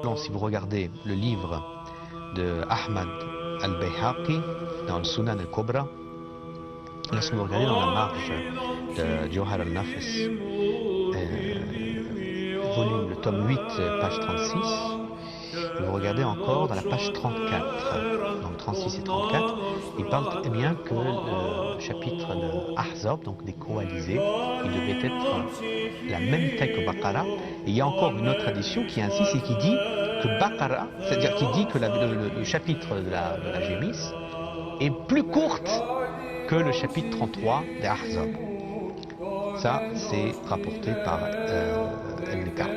Donc, si vous regardez le livre de Ahmad al-Bayhaqi dans le Sunan al-Kubra, lorsque vous regardez dans la marge de Jawhar al-Nafis, volume, le tome 8, page 36, vous regardez encore dans la page 34, donc 36 et 34, il parle très bien que le chapitre de Ahzab, donc des coalisés, il devait être la même taille que Baqara. Et il y a encore une autre tradition qui insiste et qui dit que Baqara, c'est-à-dire qui dit que le chapitre de la gémisse est plus courte que le chapitre 33 des Ahzab. Ça, c'est rapporté par Ibn Ka'b.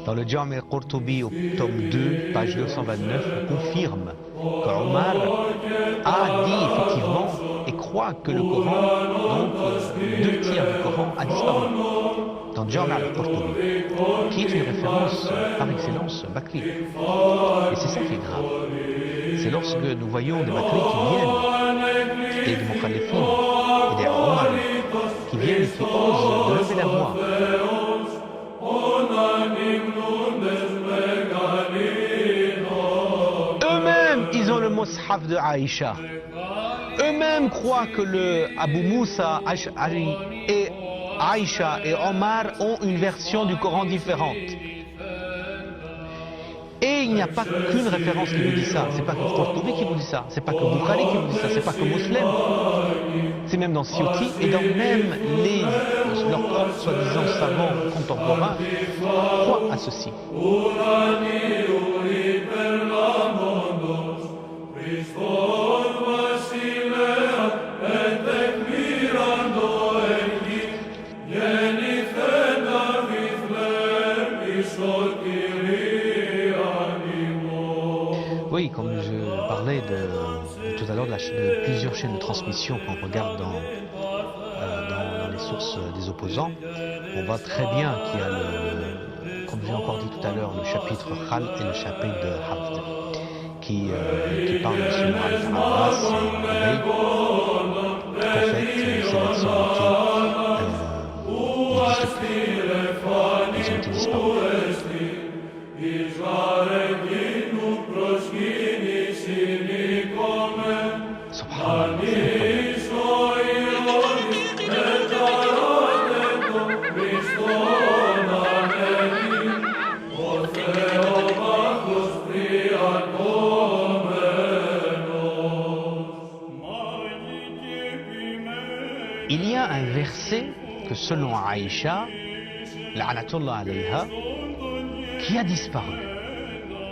Dans le Jami' al-Qurtubi au tome 2, page 229, on confirme qu'Omar a dit effectivement et croit que le Coran, donc 2 tiers du Coran, a disparu. Dans le Jami' al-Qurtubi, qui est une référence par excellence Bakri. Et c'est ça qui est grave. C'est lorsque nous voyons des Bakri qui viennent, et des Mukhalifin, et des Omar, qui viennent et qui osent de lever la voix. Eux-mêmes, ils ont le Mus'haf de Aïcha. Eux-mêmes croient que le Abu Moussa Ash'ari et Aïcha et Omar ont une version du Coran différente. Et il n'y a pas qu'une référence qui vous dit ça. C'est pas que Qurtubi qui vous dit ça. C'est pas que Bukhari qui vous dit ça. C'est pas que Muslim. C'est même dans Siyuti et dans même leurs soi-disant savants contemporains croient à ceci. Oui, comme je parlais tout à l'heure de plusieurs chaînes de transmission qu'on regarde dans les sources des opposants, on voit très bien qu'il y a, comme j'ai encore dit tout à l'heure, le chapitre Khal et le chapitre de Hafd, qui parle de Sunnah al-Abbas et qu'en fait, ces versions ils ont été disparus. Il y a un verset que selon Aïcha, la'anatullah alayha, qui a disparu.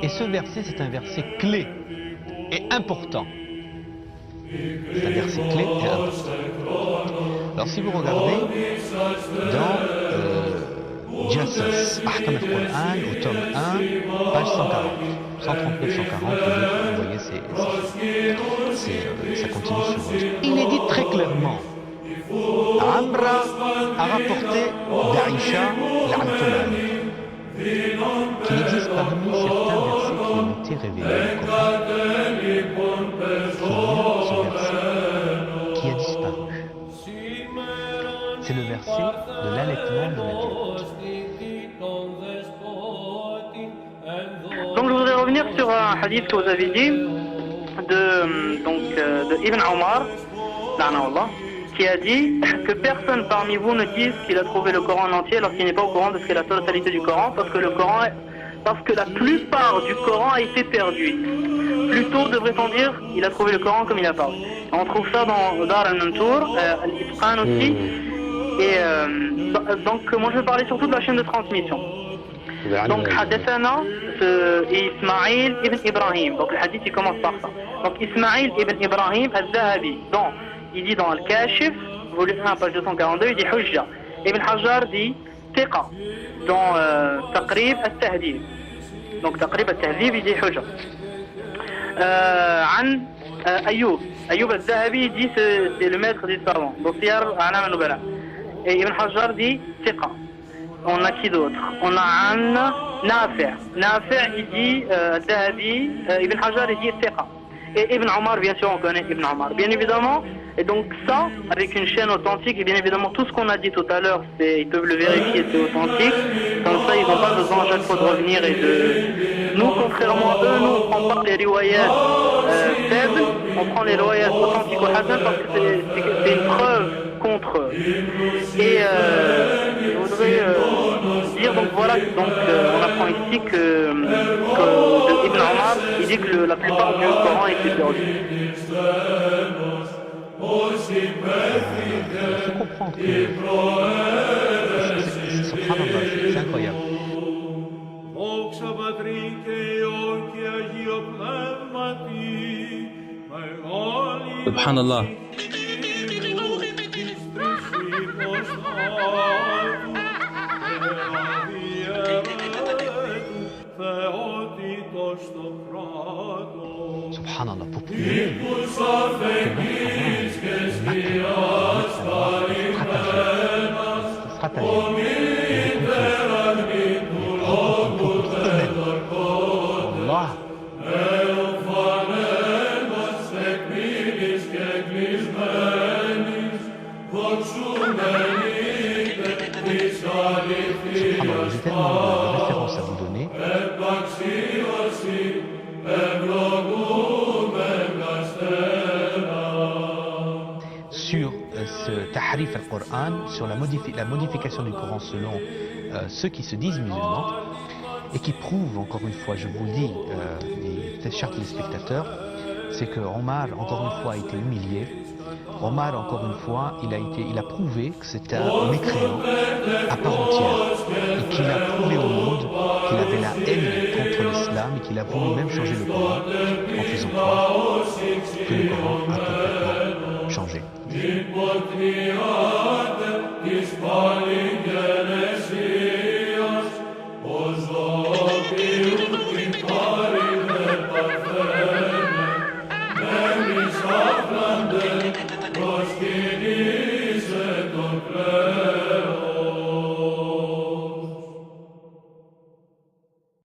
Et ce verset, c'est un verset clé et important. C'est un verset clé et important. Alors si vous regardez dans Jassas, Ahkam al-Qur'an, au tome 1, page 140, 139-140, vous voyez, ça continue sur... Il est dit très clairement, Amra a rapporté d'Aïcha, la'anatullah, qu'il existe parmi certains versets qui ont été révélés au Coran, qu'il y a ce verset qui a disparu. C'est le verset de l'allaitement de l'adulte. Donc je voudrais revenir sur un hadith que vous avez dit de Ibn Omar, qui a dit que personne parmi vous ne dise qu'il a trouvé le Coran en entier lorsqu'il n'est pas au courant de ce qu'est la totalité du Coran, parce que la plupart du Coran a été perdue. Plutôt devrait-on dire il a trouvé le Coran comme il a parlé. On trouve ça dans Dar al-Mantour, Al-Itqan aussi. Et donc moi je vais parler surtout de la chaîne de transmission. Donc Hadathana Ismaïl ibn Ibrahim. Donc le hadith il commence par ça. Donc Ismaïl ibn Ibrahim al-Zahabi. Donc il dit dans Al-Kashif, volume 1, page 242, il dit Hujja. Ibn Hajar dit Tiqa. Dans Taqrib al-Tahdib. Donc Taqrib al-Tahdib, il dit Hujja. An Ayoub. Ayoub al-Zahabi dit c'est le maître des savants. Donc Siyar A'lam al-Nubala. Et Ibn Hajar dit Tiqa. On a qui d'autre? On a Anna Nafi', il dit Dahabi, Ibn Hajar, il dit Thiqa. Et Ibn Omar, bien sûr, on connaît Ibn Omar. Bien évidemment, et donc ça, avec une chaîne authentique, et bien évidemment, tout ce qu'on a dit tout à l'heure, ils peuvent le vérifier, c'est authentique. Comme ça, ils n'ont pas besoin à chaque fois de revenir et de... Nous, contrairement à eux, nous, on ne prend pas les riwayats faibles, on prend les riwayats authentiques au Hassan parce que c'est une preuve contre eux. Et je voudrais dire, donc voilà, donc, on apprend ici que Ibn Omar, il dit que la plupart du Coran était perdu. Il faut comprendre que c'est incroyable. Subhanallah. Subhanallah, pour prouver que Allah. Subhanallah, j'ai tellement de références à vous donner. Sur ce tahrif al-Qur'an, sur la modification du Coran selon ceux qui se disent musulmans et qui prouvent, encore une fois, je vous le dis, les chers téléspectateurs, c'est que Omar, encore une fois, a été humilié. Omar, encore une fois, il a prouvé que c'était un mécréant à part entière et qu'il a prouvé au monde qu'il avait la haine contre l'islam et qu'il a voulu même changer le Coran en faisant croire que le Coran a complètement changé.